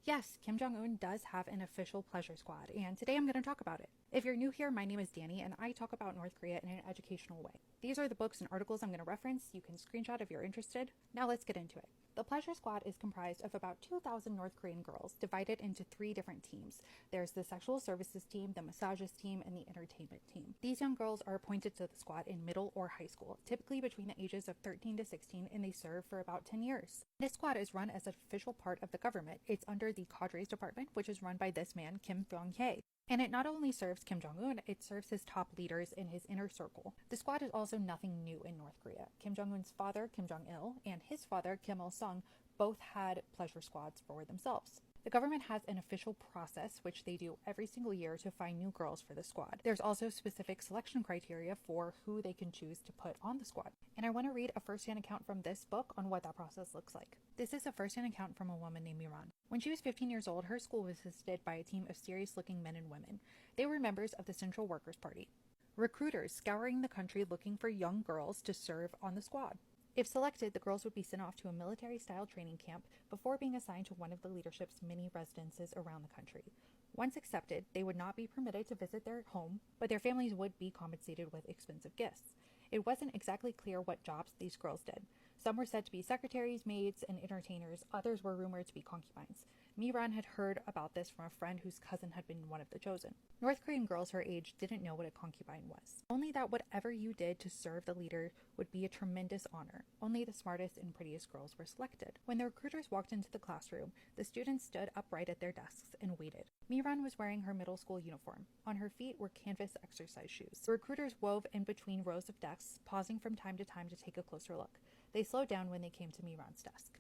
Yes, Kim Jong Un does have an official pleasure squad, and today I'm going to talk about it. If you're new here, my name is Danny, and I talk about North Korea in an educational way. These are the books and articles I'm going to reference. You can screenshot if you're interested. Now let's get into it. The Pleasure Squad is comprised of about 2,000 North Korean girls, divided into 3 different teams. There's the sexual services team, the massages team, and the entertainment team. These young girls are appointed to the squad in middle or high school, typically between the ages of 13 to 16, and they serve for about 10 years. This squad is run as an official part of the government. It's under the Cadres Department, which is run by this man, Kim Jong Un. And it not only serves Kim Jong Un, it serves his top leaders in his inner circle. The squad is also nothing new in North Korea. Kim Jong Un's father, Kim Jong Il, and his father, Kim Il Sung, both had pleasure squads for themselves. The government has an official process, which they do every single year, to find new girls for the squad. There's also specific selection criteria for who they can choose to put on the squad. And I want to read a first-hand account from this book on what that process looks like. This is a first-hand account from a woman named Miran. When she was 15 years old, her school was visited by a team of serious-looking men and women. They were members of the Central Workers' Party. Recruiters scouring the country looking for young girls to serve on the squad. If selected, the girls would be sent off to a military-style training camp before being assigned to one of the leadership's many residences around the country. Once accepted, they would not be permitted to visit their home, but their families would be compensated with expensive gifts. It wasn't exactly clear what jobs these girls did. Some were said to be secretaries, maids, and entertainers. Others were rumored to be concubines. Miran had heard about this from a friend whose cousin had been one of the chosen. North Korean girls her age didn't know what a concubine was. Only that whatever you did to serve the leader would be a tremendous honor. Only the smartest and prettiest girls were selected. When the recruiters walked into the classroom, the students stood upright at their desks and waited. Miran was wearing her middle school uniform. On her feet were canvas exercise shoes. The recruiters wove in between rows of desks, pausing from time to time to take a closer look. They slowed down when they came to Miran's desk.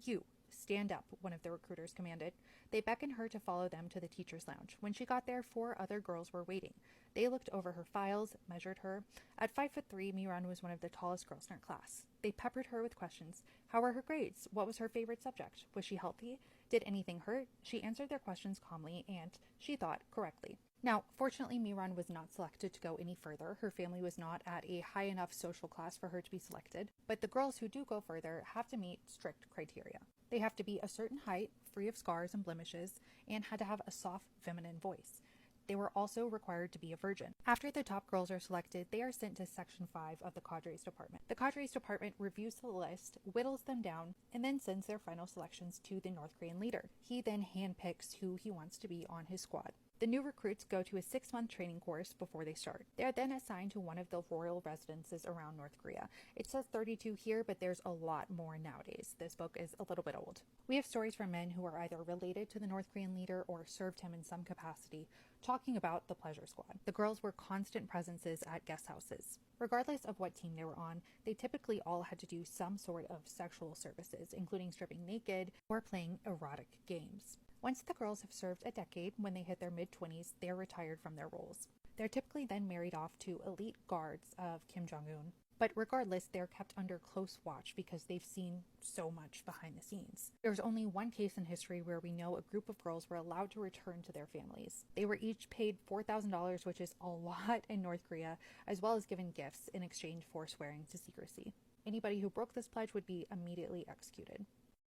"You, stand up," one of the recruiters commanded. They beckoned her to follow them to the teacher's lounge. When she got there, 4 other girls were waiting. They looked over her files, measured her. At 5'3", Miran was one of the tallest girls in her class. They peppered her with questions. How were her grades? What was her favorite subject? Was she healthy? Did anything hurt? She answered their questions calmly and, she thought, correctly. Now, fortunately, Miran was not selected to go any further. Her family was not at a high enough social class for her to be selected. But the girls who do go further have to meet strict criteria. They have to be a certain height, free of scars and blemishes, and had to have a soft, feminine voice. They were also required to be a virgin. After the top girls are selected, they are sent to Section 5 of the Cadres Department. The Cadres Department reviews the list, whittles them down, and then sends their final selections to the North Korean leader. He then handpicks who he wants to be on his squad. The new recruits go to a 6-month training course before they start. They are then assigned to one of the royal residences around North Korea. It says 32 here, but there's a lot more nowadays. This book is a little bit old. We have stories from men who are either related to the North Korean leader or served him in some capacity, talking about the pleasure squad. The girls were constant presences at guest houses. Regardless of what team they were on, they typically all had to do some sort of sexual services, including stripping naked or playing erotic games. Once the girls have served a decade, when they hit their mid-20s, they are retired from their roles. They're typically then married off to elite guards of Kim Jong Un. But regardless, they're kept under close watch because they've seen so much behind the scenes. There's only one case in history where we know a group of girls were allowed to return to their families. They were each paid $4,000, which is a lot in North Korea, as well as given gifts in exchange for swearing to secrecy. Anybody who broke this pledge would be immediately executed.